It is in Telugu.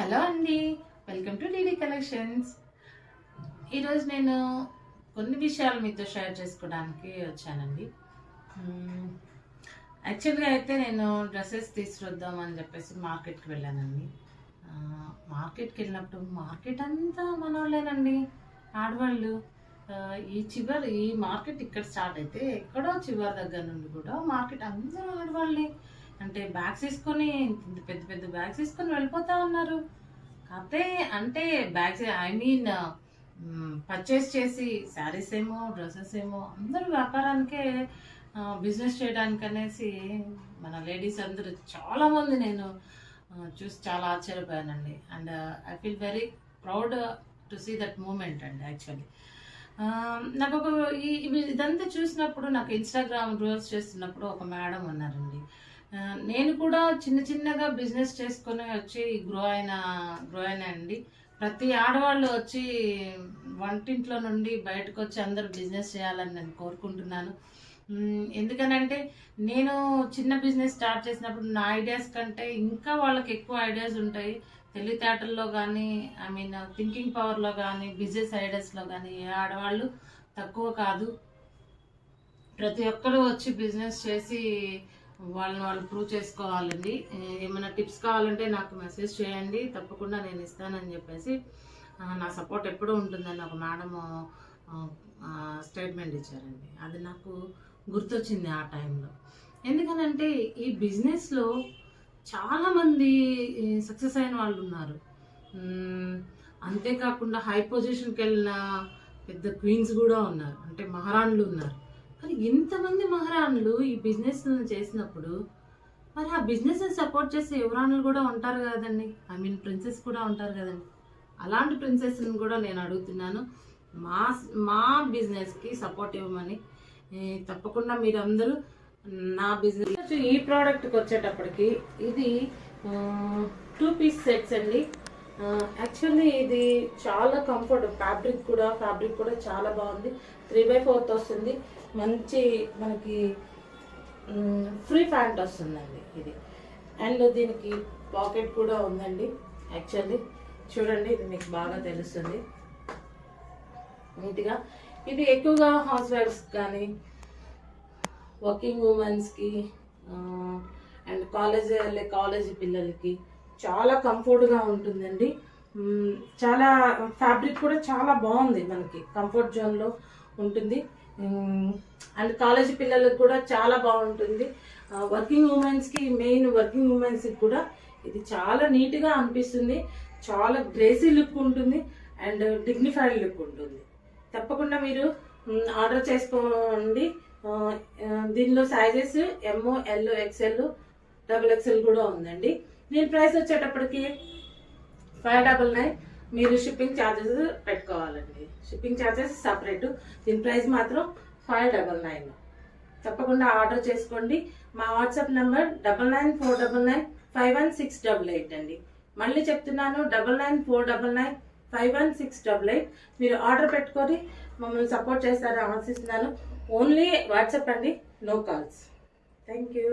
హలో అండి, వెల్కమ్ టు డీడీ కలెక్షన్స్. ఈరోజు నేను కొన్ని విషయాలు మీతో షేర్ చేసుకోవడానికి వచ్చానండి. యాక్చువల్గా అయితే నేను డ్రెస్సెస్ తీసుకొద్దామని చెప్పేసి మార్కెట్కి వెళ్ళానండి. మార్కెట్కి వెళ్ళినప్పుడు మార్కెట్ అంతా మన వాళ్ళేనండి, ఆడవాళ్ళు. ఈ మార్కెట్ ఇక్కడ స్టార్ట్ అయితే ఎక్కడో చివరి దగ్గర నుండి కూడా మార్కెట్ అందరూ ఆడవాళ్ళే. అంటే బ్యాగ్స్ తీసుకొని, పెద్ద పెద్ద బ్యాగ్స్ తీసుకొని వెళ్ళిపోతా ఉన్నారు. కాకపోతే అంటే బ్యాగ్స్ పర్చేస్ చేసి శారీస్ ఏమో, డ్రెస్సెస్ ఏమో అందరూ వ్యాపారానికే, బిజినెస్ చేయడానికి అనేసి మన లేడీస్ అందరూ చాలామంది నేను చూసి చాలా ఆశ్చర్యపోయానండి. And I feel very proud to see that moment అండి. యాక్చువల్లీ నాకు ఇదంతా చూసినప్పుడు, నాకు ఇన్స్టాగ్రామ్ రూల్స్ చేస్తున్నప్పుడు ఒక మేడం అన్నారండి, నేను కూడా చిన్నగా బిజినెస్ చేసుకొని వచ్చి గ్రో అయినా అండి. ప్రతి ఆడవాళ్ళు వచ్చి వంటింట్లో నుండి బయటకు వచ్చి అందరూ బిజినెస్ చేయాలని నేను కోరుకుంటున్నాను. ఎందుకనంటే నేను చిన్న బిజినెస్ స్టార్ట్ చేసినప్పుడు నా ఐడియాస్ కంటే ఇంకా వాళ్ళకి ఎక్కువ ఐడియాస్ ఉంటాయి. తెలివితేటల్లో కానీ, థింకింగ్ పవర్లో కానీ, బిజినెస్ ఐడియాస్లో కానీ ఏ ఆడవాళ్ళు తక్కువ కాదు. ప్రతి ఒక్కరూ వచ్చి బిజినెస్ చేసి వాళ్ళు ప్రూవ్ చేసుకోవాలండి. ఏమైనా టిప్స్ కావాలంటే నాకు మెసేజ్ చేయండి, తప్పకుండా నేను ఇస్తానని చెప్పేసి నా సపోర్ట్ ఎప్పుడూ ఉంటుందని ఒక మేడం స్టేట్మెంట్ ఇచ్చారండి. అది నాకు గుర్తొచ్చింది ఆ టైంలో. ఎందుకనంటే ఈ బిజినెస్లో చాలామంది సక్సెస్ అయిన వాళ్ళు ఉన్నారు. అంతేకాకుండా హై పొజిషన్కి వెళ్ళిన పెద్ద క్వీన్స్ కూడా ఉన్నారు, అంటే మహారాణులు ఉన్నారు. కానీ ఇంతమంది మహారాణులు ఈ బిజినెస్ చేసినప్పుడు మరి ఆ బిజినెస్ సపోర్ట్ చేసే యువరాణులు కూడా ఉంటారు కదండి, ప్రిన్సెస్ కూడా ఉంటారు కదండి. అలాంటి ప్రిన్సెస్ని కూడా నేను అడుగుతున్నాను, మా బిజినెస్కి సపోర్ట్ ఇవ్వమని. తప్పకుండా మీరందరూ నా బిజినెస్. ఈ ప్రోడక్ట్కి వచ్చేటప్పటికి ఇది 2 పీస్ సెట్స్ అండి. యాక్చువల్లీ ఇది చాలా కంఫర్ట్, ఫ్యాబ్రిక్ కూడా చాలా బాగుంది. 3/4 వస్తుంది, మంచి మనకి ఫ్రీ ప్యాంట్ వస్తుందండి ఇది. అండ్ దీనికి పాకెట్ కూడా ఉందండి. యాక్చువల్లీ చూడండి, ఇది మీకు బాగా తెలుస్తుంది నీట్గా. ఇది ఎక్కువగా హౌస్ వైఫ్స్ కానీ, వర్కింగ్ ఉమెన్స్కి అండ్ కాలేజీ పిల్లలకి చాలా కంఫర్ట్గా ఉంటుందండి. చాలా ఫ్యాబ్రిక్ కూడా చాలా బాగుంది, మనకి కంఫర్ట్ జోన్లో ఉంటుంది. అండ్ కాలేజీ పిల్లలకు కూడా చాలా బాగుంటుంది. వర్కింగ్ ఉమెన్స్కి కూడా ఇది చాలా నీట్గా అనిపిస్తుంది. చాలా గ్రేసీ లుక్ ఉంటుంది అండ్ డిగ్నిఫైడ్ లుక్ ఉంటుంది. తప్పకుండా మీరు ఆర్డర్ చేసుకోండి. దీనిలో sizes MO, L, XL, XXL కూడా ఉందండి. దీని ప్రైస్ వచ్చేటప్పటికి 599. మీరు షిప్పింగ్ ఛార్జెస్ పెట్టుకోవాలండి, షిప్పింగ్ ఛార్జెస్ సపరేట్. దీని ప్రైస్ మాత్రం 599. తప్పకుండా ఆర్డర్ చేసుకోండి. మా వాట్సాప్ నెంబర్ 9949951688 అండి. మళ్ళీ చెప్తున్నాను, 9949951688. మీరు ఆర్డర్ పెట్టుకొని మమ్మల్ని సపోర్ట్ చేస్తారని ఆశిస్తున్నాను. ఓన్లీ వాట్సాప్ అండి, నో కాల్స్. Thank you.